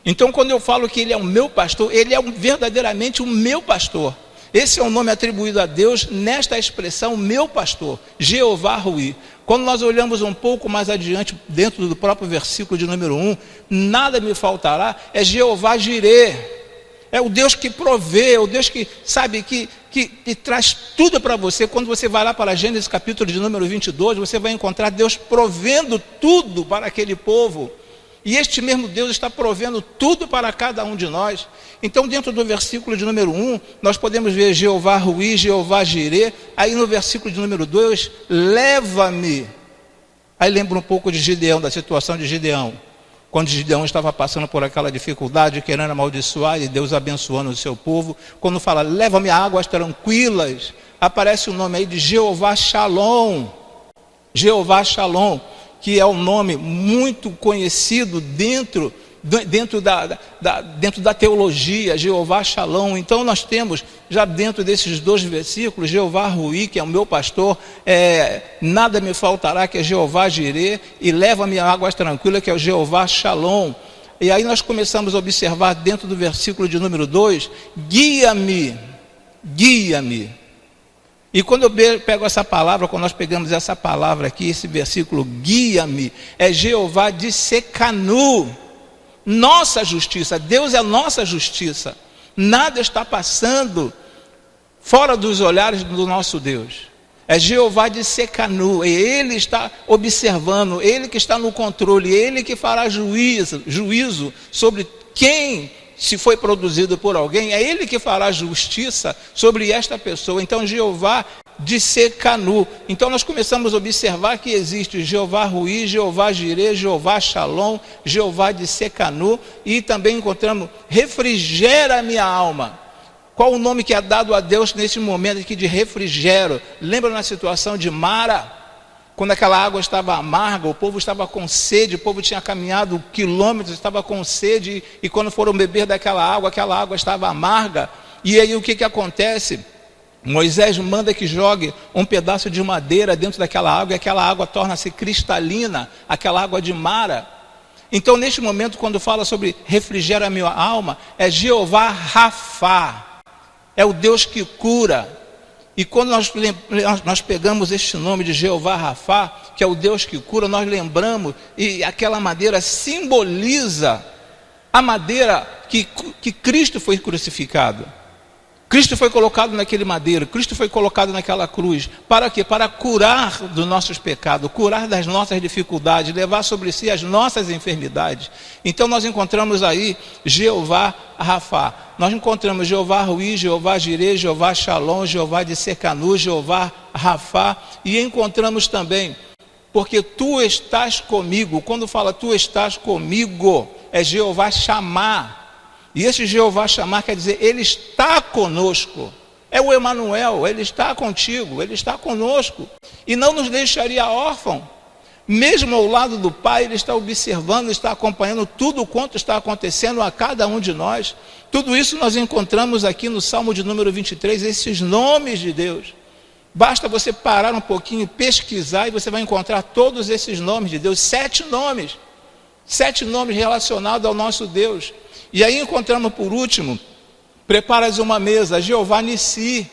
Speaker 4: Então quando eu falo que ele é o meu pastor, ele é verdadeiramente o meu pastor. Esse é o nome atribuído a Deus nesta expressão, meu pastor, Jeová Ruí. Quando nós olhamos um pouco mais adiante, dentro do próprio versículo de número 1, nada me faltará, é Jeová Jirê. É o Deus que provê, é o Deus que sabe, que traz tudo para você. Quando você vai lá para Gênesis capítulo de número 22, você vai encontrar Deus provendo tudo para aquele povo. E este mesmo Deus está provendo tudo para cada um de nós. Então dentro do versículo de número 1, nós podemos ver Jeová Ruí, Jeová Jirê. Aí no versículo de número 2, leva-me. Aí lembra um pouco de Gideão, da situação de Gideão. Quando Gideão estava passando por aquela dificuldade, querendo amaldiçoar, e Deus abençoando o seu povo. Quando fala, leva-me a águas tranquilas, aparece o nome aí de Jeová Shalom. Jeová Shalom, que é um nome muito conhecido dentro da teologia, Jeová Shalom. Então nós temos, já dentro desses dois versículos, Jeová Ruí, que é o meu pastor, nada me faltará, que é Jeová Jirê, e leva-me a águas tranquilas, que é o Jeová Shalom. E aí nós começamos a observar dentro do versículo de número 2, guia-me. E quando eu pego essa palavra, quando nós pegamos essa palavra aqui, esse versículo, guia-me, é Jeová de Secanu, nossa justiça. Deus é nossa justiça. Nada está passando fora dos olhares do nosso Deus. É Jeová de Secanu, ele está observando, ele que está no controle, ele que fará juízo sobre quem, se foi produzido por alguém, é ele que fará justiça sobre esta pessoa. Então Jeová de Secanu. Então nós começamos a observar que existe Jeová Ruí, Jeová Jirê, Jeová Shalom, Jeová de Secanu, e também encontramos refrigera a minha alma. Qual o nome que é dado a Deus nesse momento aqui de refrigério? Lembra na situação de Mara? Quando aquela água estava amarga, o povo estava com sede, o povo tinha caminhado quilômetros, estava com sede, e quando foram beber daquela água estava amarga. E aí o que acontece? Moisés manda que jogue um pedaço de madeira dentro daquela água, e aquela água torna-se cristalina, aquela água de Mara. Então neste momento, quando fala sobre refrigera a minha alma, é Jeová Rafá, é o Deus que cura. E quando nós pegamos este nome de Jeová Rafá, que é o Deus que cura, nós lembramos, e aquela madeira simboliza a madeira que Cristo foi crucificado. Cristo foi colocado naquele madeiro, Cristo foi colocado naquela cruz. Para quê? Para curar dos nossos pecados, curar das nossas dificuldades, levar sobre si as nossas enfermidades. Então nós encontramos aí Jeová Rafá. Nós encontramos Jeová Ruí, Jeová Jirê, Jeová Shalom, Jeová de Secanu, Jeová Rafá. E encontramos também, porque tu estás comigo. Quando fala tu estás comigo, é Jeová Chamar. E esse Jeová Chamar quer dizer, ele está conosco. É o Emanuel, ele está contigo, ele está conosco. E não nos deixaria órfão. Mesmo ao lado do Pai, Ele está observando, está acompanhando tudo quanto está acontecendo a cada um de nós. Tudo isso nós encontramos aqui no Salmo de número 23, esses nomes de Deus. Basta você parar um pouquinho, pesquisar, e você vai encontrar todos esses nomes de Deus, 7 nomes relacionados ao nosso Deus. E aí encontramos por último, preparas uma mesa, Jeová Nissi.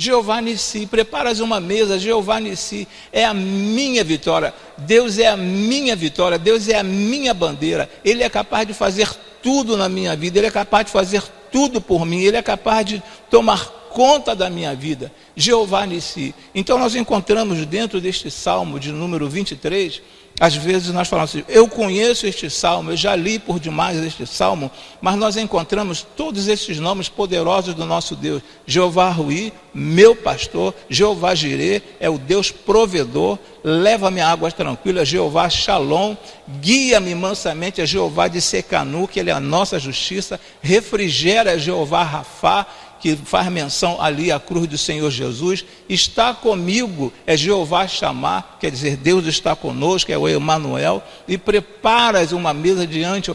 Speaker 4: Jeová Nissi, preparas uma mesa, Jeová Nissi, é a minha vitória. Deus é a minha vitória, Deus é a minha bandeira. Ele é capaz de fazer tudo na minha vida, Ele é capaz de fazer tudo por mim, Ele é capaz de tomar conta da minha vida. Jeová Nissi. Então nós encontramos dentro deste Salmo de número 23, às vezes nós falamos assim, eu conheço este Salmo, eu já li por demais este Salmo, mas nós encontramos todos esses nomes poderosos do nosso Deus. Jeová Ruí, meu pastor, Jeová Jirê, é o Deus provedor, leva-me a águas tranquilas, Jeová Shalom, guia-me mansamente, é Jeová de Secanu, que Ele é a nossa justiça, refrigera, é Jeová Rafá, que faz menção ali à cruz do Senhor Jesus, está comigo, é Jeová Chamar, quer dizer, Deus está conosco, é o Emanuel, e preparas uma mesa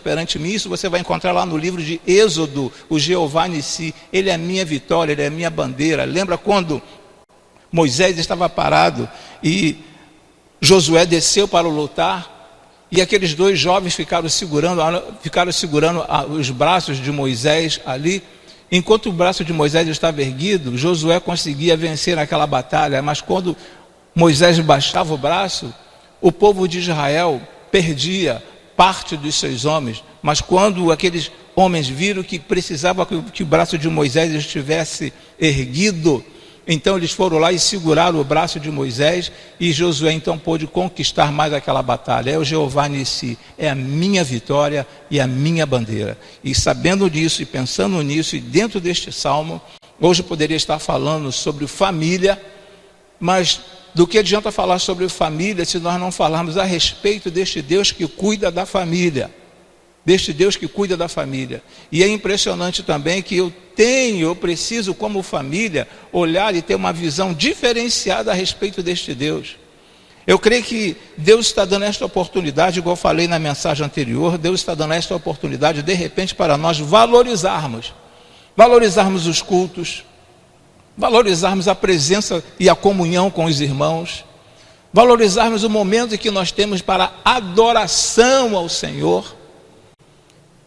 Speaker 4: perante mim. Isso você vai encontrar lá no livro de Êxodo, o Jeová Nissi. Ele é a minha vitória, Ele é a minha bandeira. Lembra quando Moisés estava parado e Josué desceu para lutar, e aqueles 2 jovens ficaram segurando os braços de Moisés ali? Enquanto o braço de Moisés estava erguido, Josué conseguia vencer aquela batalha, mas quando Moisés baixava o braço, o povo de Israel perdia parte dos seus homens. Mas quando aqueles homens viram que precisava que o braço de Moisés estivesse erguido, então eles foram lá e seguraram o braço de Moisés, e Josué então pôde conquistar mais aquela batalha. É o Jeová Nissi, é a minha vitória e a minha bandeira. E sabendo disso e pensando nisso, e dentro deste salmo, hoje eu poderia estar falando sobre família, mas do que adianta falar sobre família se nós não falarmos a respeito deste Deus que cuida da família? Deste Deus que cuida da família. E é impressionante também que eu preciso como família olhar e ter uma visão diferenciada a respeito deste Deus. Eu creio que Deus está dando esta oportunidade, igual eu falei na mensagem anterior, Deus está dando esta oportunidade de repente para nós valorizarmos os cultos, valorizarmos a presença e a comunhão com os irmãos, valorizarmos o momento que nós temos para adoração ao Senhor.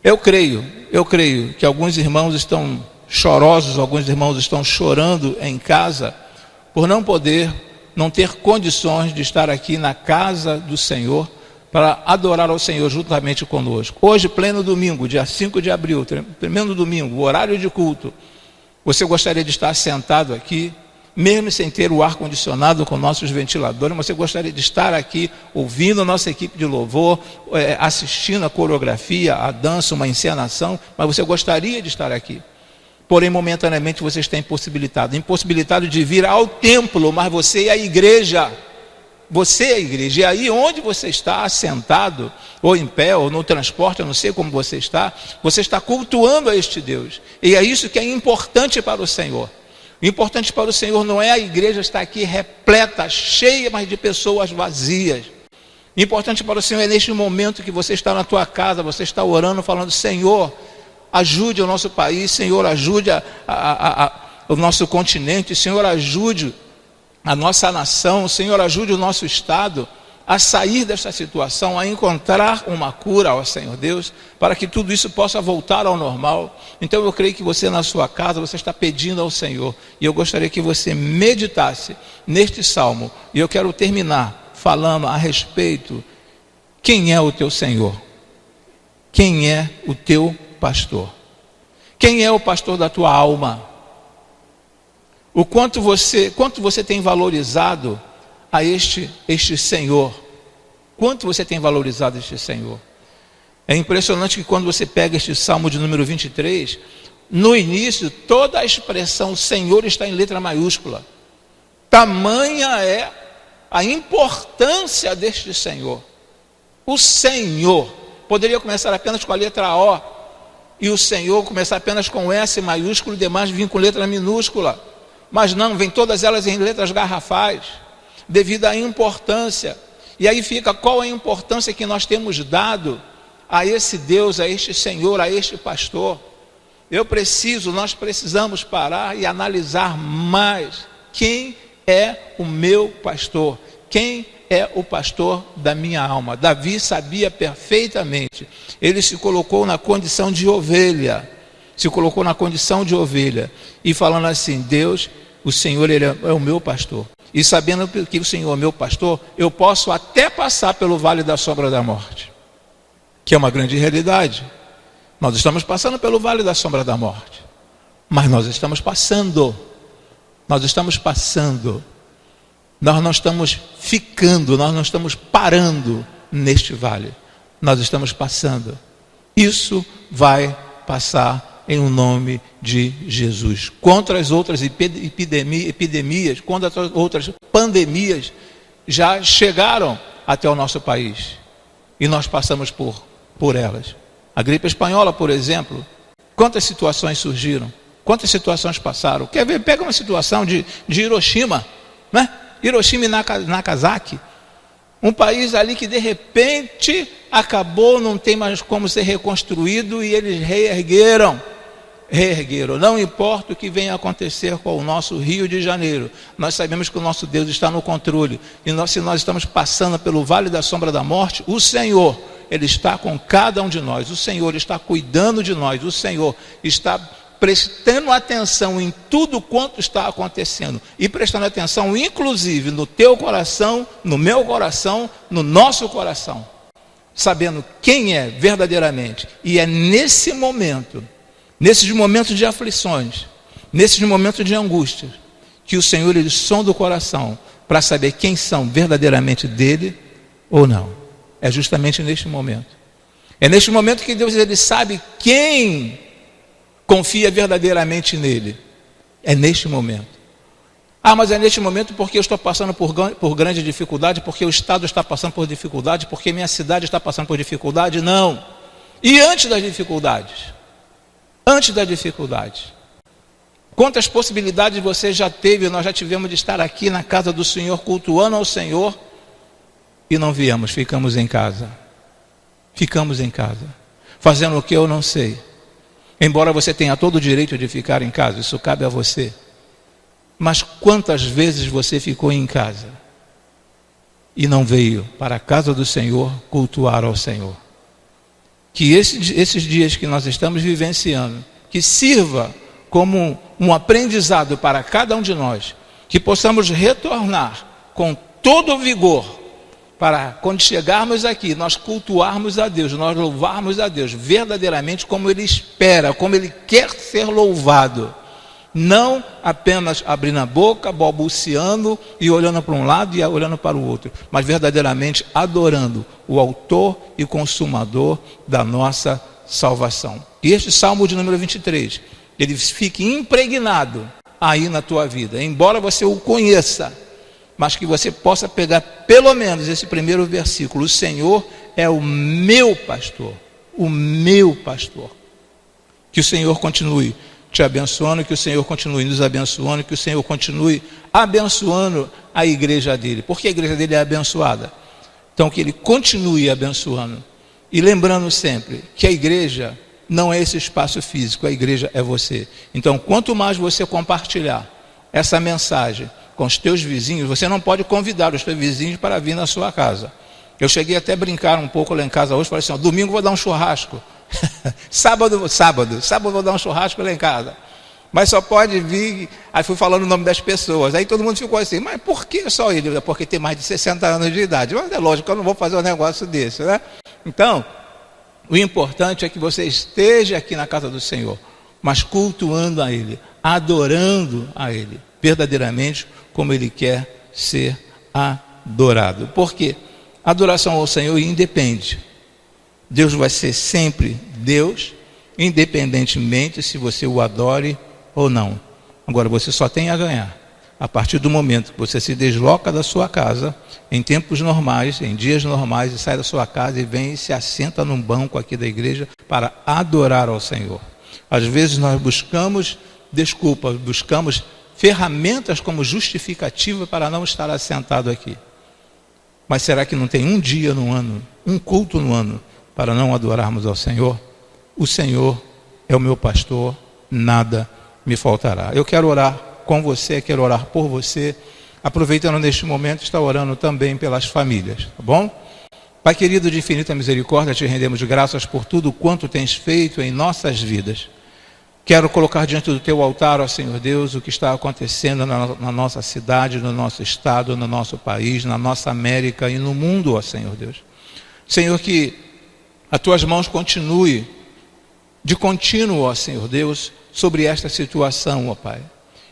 Speaker 4: Eu creio que alguns irmãos estão chorosos, alguns irmãos estão chorando em casa por não ter condições de estar aqui na casa do Senhor para adorar ao Senhor juntamente conosco. Hoje, pleno domingo, dia 5 de abril, tremendo domingo, horário de culto, você gostaria de estar sentado aqui, mesmo sem ter o ar-condicionado com nossos ventiladores, você gostaria de estar aqui ouvindo a nossa equipe de louvor, assistindo a coreografia, a dança, uma encenação, mas você gostaria de estar aqui. Porém, momentaneamente você está impossibilitado de vir ao templo, mas você é a igreja. Você é a igreja. E aí onde você está assentado, ou em pé, ou no transporte, eu não sei como você está cultuando a este Deus. E é isso que é importante para o Senhor. O importante para o Senhor não é a igreja estar aqui repleta, cheia, mas de pessoas vazias. O importante para o Senhor é neste momento que você está na tua casa, você está orando, falando, Senhor, ajude o nosso país, Senhor, ajude o nosso continente, Senhor, ajude a nossa nação, Senhor, ajude o nosso estado a sair desta situação, a encontrar uma cura, ó Senhor Deus, para que tudo isso possa voltar ao normal. Então eu creio que você na sua casa, você está pedindo ao Senhor, e eu gostaria que você meditasse neste salmo, e eu quero terminar falando a respeito, quem é o teu Senhor? Quem é o teu pastor? Quem é o pastor da tua alma? O quanto você tem valorizado a este Senhor? Quanto você tem valorizado este Senhor? É impressionante que quando você pega este Salmo de número 23, no início, toda a expressão Senhor está em letra maiúscula. Tamanha é a importância deste Senhor. O Senhor poderia começar apenas com a letra O, e o Senhor começar apenas com S maiúsculo e demais vir com letra minúscula. Mas não, vem todas elas em letras garrafais, devido à importância. E aí fica qual a importância que nós temos dado a esse Deus, a este Senhor, a este pastor. Nós precisamos parar e analisar mais quem é o meu pastor, quem é o pastor da minha alma. Davi sabia perfeitamente, ele se colocou na condição de ovelha, e falando assim: Deus, o Senhor, Ele é o meu pastor, e sabendo que o Senhor é o meu pastor, eu posso até passar pelo vale da sombra da morte, que é uma grande realidade. Nós estamos passando pelo vale da sombra da morte, mas nós estamos passando, nós não estamos ficando, nós não estamos parando neste vale, nós estamos passando. Isso vai passar em o nome de Jesus. Contra as outras epidemias, contra as outras pandemias, já chegaram até o nosso país, e nós passamos por elas. A gripe espanhola, por exemplo, quantas situações surgiram, quantas situações passaram. Quer ver? Pega uma situação de Hiroshima, né? Hiroshima e Nagasaki, um país ali que de repente acabou, não tem mais como ser reconstruído, e eles reergueram. Não importa o que venha a acontecer com o nosso Rio de Janeiro, nós sabemos que o nosso Deus está no controle, e se nós estamos passando pelo vale da sombra da morte, o Senhor, Ele está com cada um de nós, o Senhor está cuidando de nós, o Senhor está prestando atenção em tudo quanto está acontecendo, e prestando atenção inclusive no teu coração, no meu coração, no nosso coração, sabendo quem é verdadeiramente. E é nesses momentos de aflições, nesses momentos de angústia, que o Senhor, Ele sonda o coração para saber quem são verdadeiramente dele ou não. É justamente neste momento. É neste momento que Deus, Ele sabe quem confia verdadeiramente nele. É neste momento. Mas é neste momento porque eu estou passando por grande dificuldade, porque o Estado está passando por dificuldade, porque minha cidade está passando por dificuldade. Não. E antes das dificuldades? Quantas possibilidades você já teve, nós já tivemos de estar aqui na casa do Senhor, cultuando ao Senhor, e não viemos, ficamos em casa, fazendo o que eu não sei. Embora você tenha todo o direito de ficar em casa, isso cabe a você. Mas quantas vezes você ficou em casa e não veio para a casa do Senhor cultuar ao Senhor? Que esses dias que nós estamos vivenciando, que sirva como um aprendizado para cada um de nós, que possamos retornar com todo o vigor, para quando chegarmos aqui, nós cultuarmos a Deus, nós louvarmos a Deus verdadeiramente como Ele espera, como Ele quer ser louvado. Não apenas abrindo a boca, balbuciando e olhando para um lado e olhando para o outro, mas verdadeiramente adorando o autor e consumador da nossa salvação. E este Salmo de número 23, ele fique impregnado aí na tua vida, embora você o conheça, mas que você possa pegar pelo menos esse primeiro versículo: o Senhor é o meu pastor, Que o Senhor continue te abençoando, que o Senhor continue nos abençoando, que o Senhor continue abençoando a igreja dele, porque a igreja dele é abençoada. Então que ele continue abençoando, e lembrando sempre que a igreja não é esse espaço físico, a igreja é você. Então quanto mais você compartilhar essa mensagem com os teus vizinhos, você não pode convidar os teus vizinhos para vir na sua casa. Eu cheguei até a brincar um pouco lá em casa hoje, falei assim: domingo vou dar um churrasco, sábado vou dar um churrasco lá em casa, mas só pode vir. Aí fui falando o nome das pessoas, aí todo mundo ficou assim: mas por que só ele? Porque tem mais de 60 anos de idade. Mas é lógico que eu não vou fazer um negócio desse, né? Então, o importante é que você esteja aqui na casa do Senhor, mas cultuando a Ele, adorando a Ele, verdadeiramente como Ele quer ser adorado. Porque a adoração ao Senhor independe. Deus vai ser sempre Deus, independentemente se você o adore ou não. Agora, você só tem a ganhar a partir do momento que você se desloca da sua casa, em tempos normais, em dias normais, e sai da sua casa e vem e se assenta num banco aqui da igreja para adorar ao Senhor. Às vezes nós buscamos desculpas, buscamos ferramentas como justificativa para não estar assentado aqui. Mas será que não tem um dia no ano, um culto no ano, para não adorarmos ao Senhor? O Senhor é o meu pastor, nada me faltará. Eu quero orar com você, quero orar por você, aproveitando neste momento, está orando também pelas famílias, tá bom? Pai querido, de infinita misericórdia, te rendemos graças por tudo quanto tens feito em nossas vidas. Quero colocar diante do teu altar, ó Senhor Deus, o que está acontecendo na nossa cidade, no nosso estado, no nosso país, na nossa América e no mundo, ó Senhor Deus. Senhor, que as tuas mãos continuem de contínuo, ó Senhor Deus, sobre esta situação, ó Pai.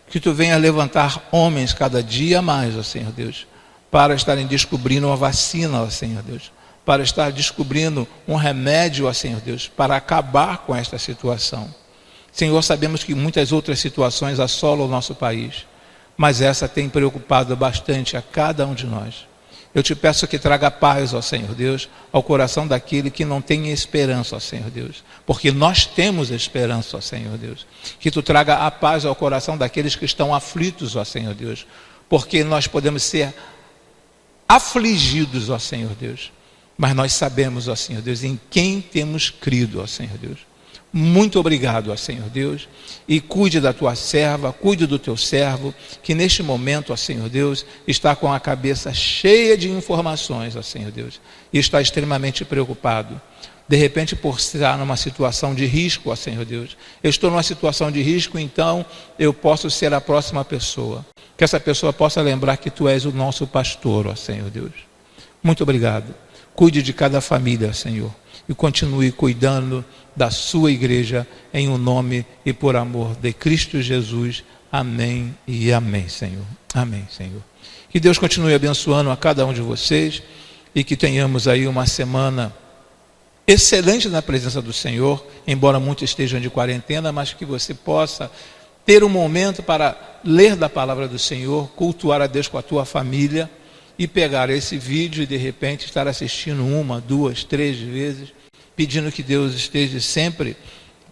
Speaker 4: Que tu venha levantar homens cada dia mais, ó Senhor Deus, para estarem descobrindo uma vacina, ó Senhor Deus, para estar descobrindo um remédio, ó Senhor Deus, para acabar com esta situação. Senhor, sabemos que muitas outras situações assolam o nosso país, mas essa tem preocupado bastante a cada um de nós. Eu te peço que traga paz, ó Senhor Deus, ao coração daquele que não tem esperança, ó Senhor Deus, porque nós temos esperança, ó Senhor Deus. Que tu traga a paz ao coração daqueles que estão aflitos, ó Senhor Deus, porque nós podemos ser afligidos, ó Senhor Deus, mas nós sabemos, ó Senhor Deus, em quem temos crido, ó Senhor Deus. Muito obrigado, ó Senhor Deus, e cuide da tua serva, cuide do teu servo, que neste momento, ó Senhor Deus, está com a cabeça cheia de informações, ó Senhor Deus, e está extremamente preocupado. De repente, por estar numa situação de risco, ó Senhor Deus, eu estou numa situação de risco, então eu posso ser a próxima pessoa. Que essa pessoa possa lembrar que tu és o nosso pastor, ó Senhor Deus. Muito obrigado. Cuide de cada família, Senhor, e continue cuidando da sua igreja, em o nome e por amor de Cristo Jesus. Amém e amém, Senhor. Amém, Senhor. Que Deus continue abençoando a cada um de vocês e que tenhamos aí uma semana excelente na presença do Senhor, embora muitos estejam de quarentena, mas que você possa ter um momento para ler da palavra do Senhor, cultuar a Deus com a tua família e pegar esse vídeo e de repente estar assistindo 1, 2, 3 vezes, pedindo que Deus esteja sempre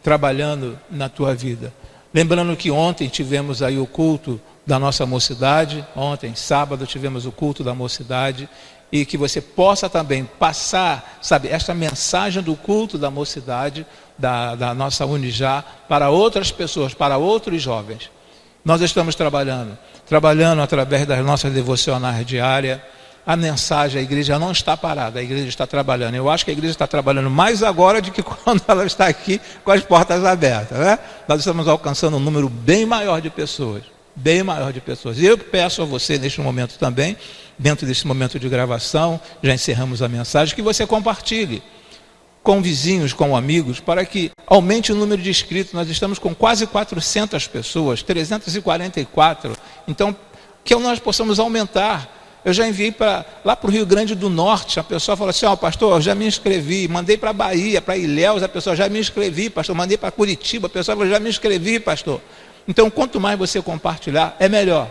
Speaker 4: trabalhando na tua vida. Lembrando que ontem tivemos aí o culto da nossa mocidade, ontem, sábado, tivemos o culto da mocidade, e que você possa também passar, sabe, esta mensagem do culto da mocidade, da nossa Unijá, para outras pessoas, para outros jovens. Nós estamos trabalhando através das nossas devocionais diárias. A mensagem, a igreja não está parada, a igreja está trabalhando. Eu acho que a igreja está trabalhando mais agora do que quando ela está aqui com as portas abertas, né? Nós estamos alcançando um número bem maior de pessoas, E eu peço a você neste momento também, dentro desse momento de gravação, já encerramos a mensagem, que você compartilhe com vizinhos, com amigos, para que aumente o número de inscritos. Nós estamos com quase 400 pessoas, 344, então que nós possamos aumentar. Eu já enviei lá para o Rio Grande do Norte, a pessoa falou assim, pastor, eu já me inscrevi, mandei para a Bahia, para Ilhéus, a pessoa, já me inscrevi, pastor, mandei para Curitiba, a pessoa falou, já me inscrevi, pastor. Então, quanto mais você compartilhar, é melhor.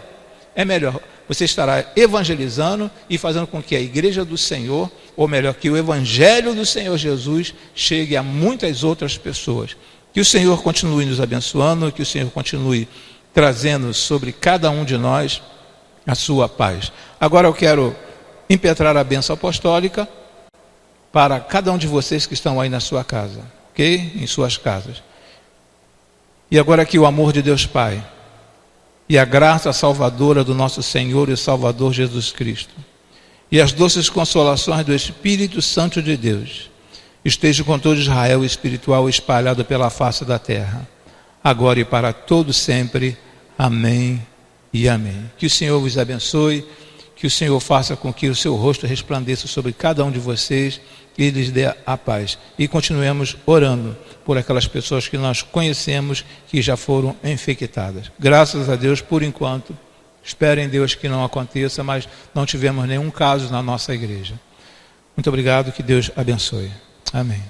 Speaker 4: Você estará evangelizando e fazendo com que a igreja do Senhor, ou melhor, que o evangelho do Senhor Jesus chegue a muitas outras pessoas. Que o Senhor continue nos abençoando, que o Senhor continue trazendo sobre cada um de nós a sua paz. Agora eu quero impetrar a bênção apostólica para cada um de vocês que estão aí na sua casa, ok? Em suas casas. E agora que o amor de Deus Pai e a graça salvadora do nosso Senhor e Salvador Jesus Cristo e as doces consolações do Espírito Santo de Deus estejam com todo Israel espiritual espalhado pela face da terra, agora e para todo sempre. Amém e amém. Que o Senhor vos abençoe, que o Senhor faça com que o seu rosto resplandeça sobre cada um de vocês e lhes dê a paz. E continuemos orando por aquelas pessoas que nós conhecemos que já foram infectadas. Graças a Deus, por enquanto, espero em Deus que não aconteça, mas não tivemos nenhum caso na nossa igreja. Muito obrigado, que Deus abençoe. Amém.